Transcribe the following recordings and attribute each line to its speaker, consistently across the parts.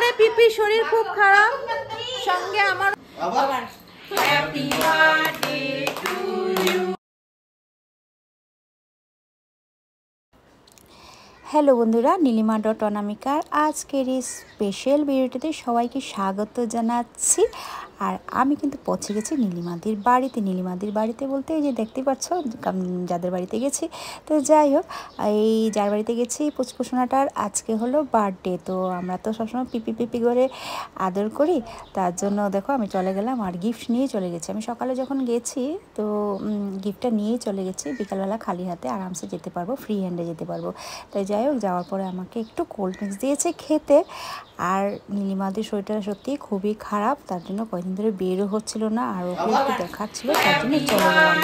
Speaker 1: ধরে পিপির শরীর খুব খারাপ, সঙ্গে আমার happy birthday to you.
Speaker 2: Hello বন্ধুরা, নীলিমা ডট অনামিকার আজকের এই স্পেশাল ভিডিওটিতে সবাইকে স্বাগত জানাচ্ছি। আর আমি কিন্তু পৌঁছে গেছি নীলিমাদির বাড়িতে। নীলিমাদির বাড়িতে বলতে এই যে দেখতে পাচ্ছ যাদের বাড়িতে গেছি। তো যাই হোক, এই যার বাড়িতে গেছি পুচকুসোনাটার আজকে হলো বার্থডে। তো আমরা তো সবসময় পিপি পিপি করে আদর করি, তার জন্য দেখো আমি চলে গেলাম আর গিফট নিয়ে চলে গেছি। আমি সকালে যখন গেছি তো গিফটটা নিয়েই চলে গেছি, বিকালবেলা খালি হাতে আরামসে যেতে পারবো, ফ্রি হ্যান্ডে যেতে পারবো। তাই যাই হোক, যাওয়ার পরে আমাকে একটু কোল্ড ড্রিঙ্কস দিয়েছে খেতে। আর নীলিমাদির শরীরটা সত্যি খুবই খারাপ, তার জন্য কয়েকদিন ধরে বেরও হচ্ছিল না, আর ওকে একটু দেখাচ্ছিল, তার জন্য চলে গেলাম।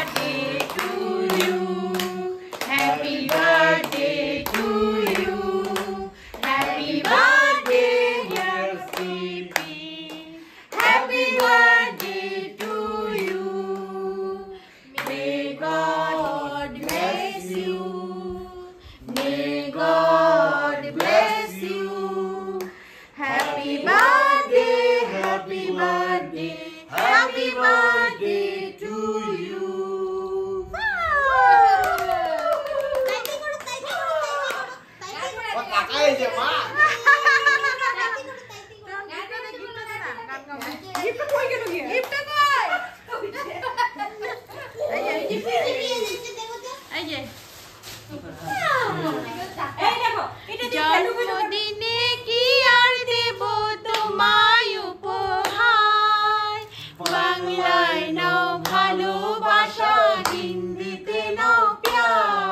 Speaker 1: জন্মদিনে কি আর দেব তোমায় উপহার, বাংলায় নাও ভালোবাসা, হিন্দিতে নাও প্যার।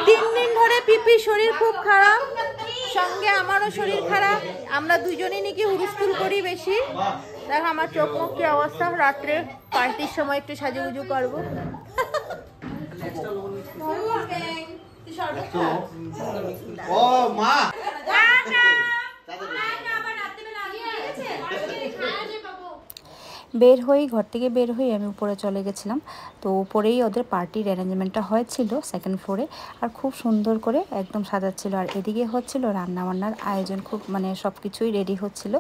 Speaker 1: তিন দিন ধরে পিপির শরীর খুব খারাপ, সঙ্গে আমারও শরীর খারাপ। আমরা দুজনেই নাকি হুড়ুস্থুল করি বেশি। দেখো আমার চোখ মুখ কি অবস্থা, রাত্রে পার্টির সময় একটু সাজুগুজু করবো।
Speaker 2: বের হয়ে ঘর থেকে বের হয়ে আমি উপরে চলে গেছিলাম। তো উপরেই ওদের পার্টির অ্যারেঞ্জমেন্টটা হয়েছিল সেকেন্ড ফ্লোরে, আর খুব সুন্দর করে একদম সাজাচ্ছিল। আর এদিকে হচ্ছিল রান্নাবান্নার আয়োজন, খুব মানে সব কিছুই রেডি হচ্ছিল।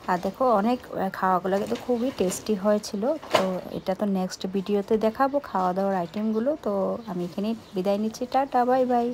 Speaker 2: আর দেখো অনেক খাওয়াগুলো কিন্তু খুবই টেস্টি হয়েছিল। তো এটা তো নেক্সট ভিডিওতে দেখাবো খাওয়া দাওয়ার আইটেমগুলো। তো আমি এখানেই বিদায় নিচ্ছি, টাটা বাই বাই।